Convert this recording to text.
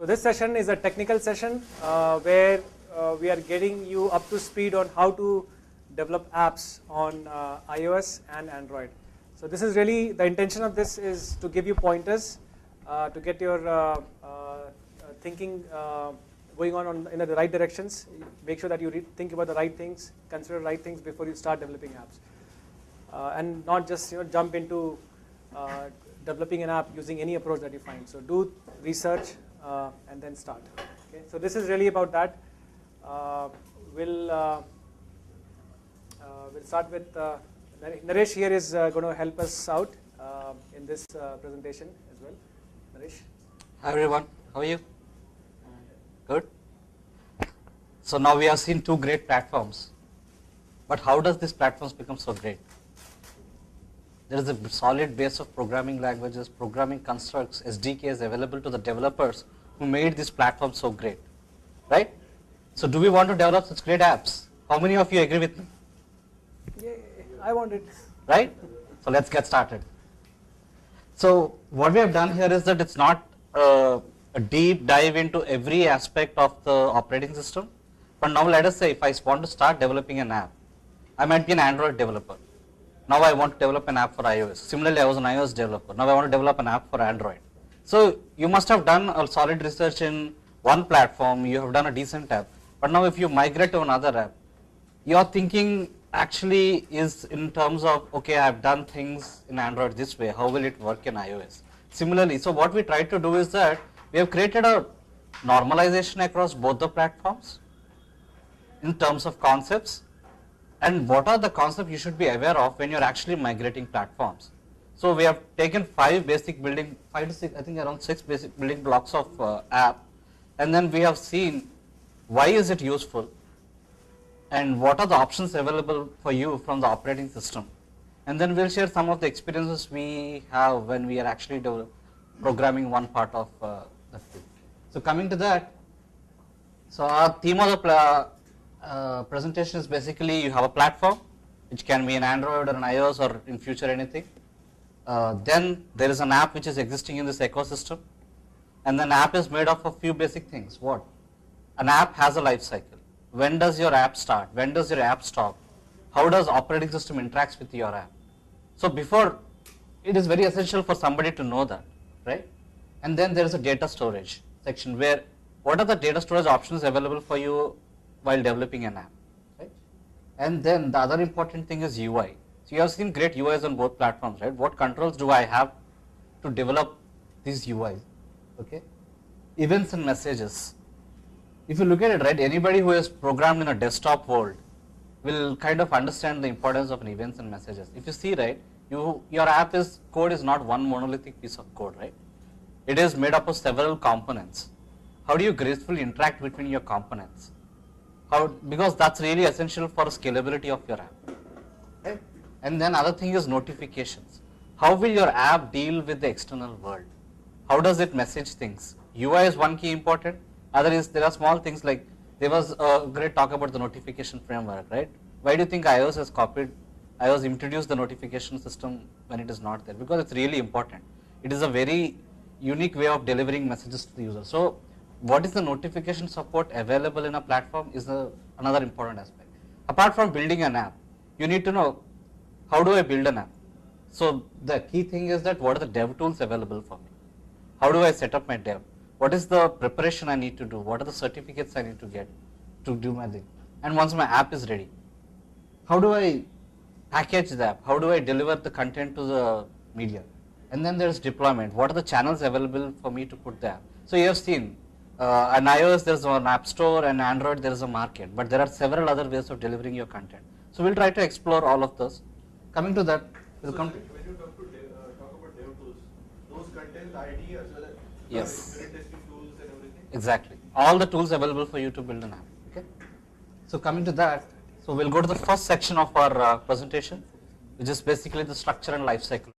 So this session is a technical session where we are getting you up to speed on how to develop apps on iOS and Android. So this is really, the intention of this is to give you pointers to get your thinking going on in the right directions. Make sure that you think about the right things, consider the right things before you start developing apps, and not just jump into developing an app using any approach that you find. So do research and then start. Okay? So this is really about that. We'll start with Naresh here is going to help us out in this presentation as well. Naresh. Hi everyone, how are you? Good. So now we have seen two great platforms, but how does these platforms become so great? There is a solid base of programming languages, programming constructs, SDKs available to the developers who made this platform so great, right? So do we want to develop such great apps? How many of you agree with me? Yeah, I want it. Right? So let's get started. So what we have done here is that it's not a deep dive into every aspect of the operating system, but now let us say if I want to start developing an app, I might be an Android developer. Now I want to develop an app for iOS. Similarly, I was an iOS developer. Now I want to develop an app for Android. So you must have done a solid research in one platform, you have done a decent app, but now if you migrate to another app, your thinking actually is in terms of, okay, I have done things in Android this way, how will it work in iOS? Similarly, so what we try to do is that we have created a normalization across both the platforms in terms of concepts, and what are the concepts you should be aware of when you're actually migrating platforms. So we have taken five to six, I think around 6 basic building blocks of app, and then we have seen why is it useful and what are the options available for you from the operating system. And then we'll share some of the experiences we have when we are actually programming one part of the field. So coming to that, so our theme of the presentation is basically you have a platform which can be an Android or an iOS or in future anything. Then there is an app which is existing in this ecosystem, and then app is made up of few basic things. What? An app has a life cycle. When does your app start? When does your app stop? How does operating system interacts with your app? So before, it is very essential for somebody to know that, right? And then there is a data storage section where what are the data storage options available for you while developing an app, right? And then the other important thing is UI. So you have seen great UIs on both platforms, right? What controls do I have to develop these UIs? Okay, events and messages. If you look at it, right, anybody who is programmed in a desktop world will kind of understand the importance of an events and messages. If you see, right, your app code is not one monolithic piece of code, right? It is made up of several components. How do you gracefully interact between your components? Because that's really essential for scalability of your app, right? And then other thing is notifications. How will your app deal with the external world? How does it message things? UI is one key important. Other is there are small things like there was a great talk about the notification framework, right? Why do you think iOS introduced the notification system when it is not there? Because it's really important. It is a very unique way of delivering messages to the user. So what is the notification support available in a platform is another important aspect. Apart from building an app, you need to know how do I build an app? So the key thing is that what are the dev tools available for me? How do I set up my dev? What is the preparation I need to do? What are the certificates I need to get to do my thing? And once my app is ready, how do I package the app? How do I deliver the content to the media? And then there's deployment. What are the channels available for me to put the app? So you have seen, on iOS there's an app store, and Android there is a market, but there are several other ways of delivering your content. So we'll try to explore all of those. Coming to that, we'll come to. When you talk about dev tools, those contain the ID as well as Yes. unit testing tools and everything? Exactly. All the tools available for you to build an app. Okay. So coming to that, so we'll go to the first section of our presentation, which is basically the structure and life cycle.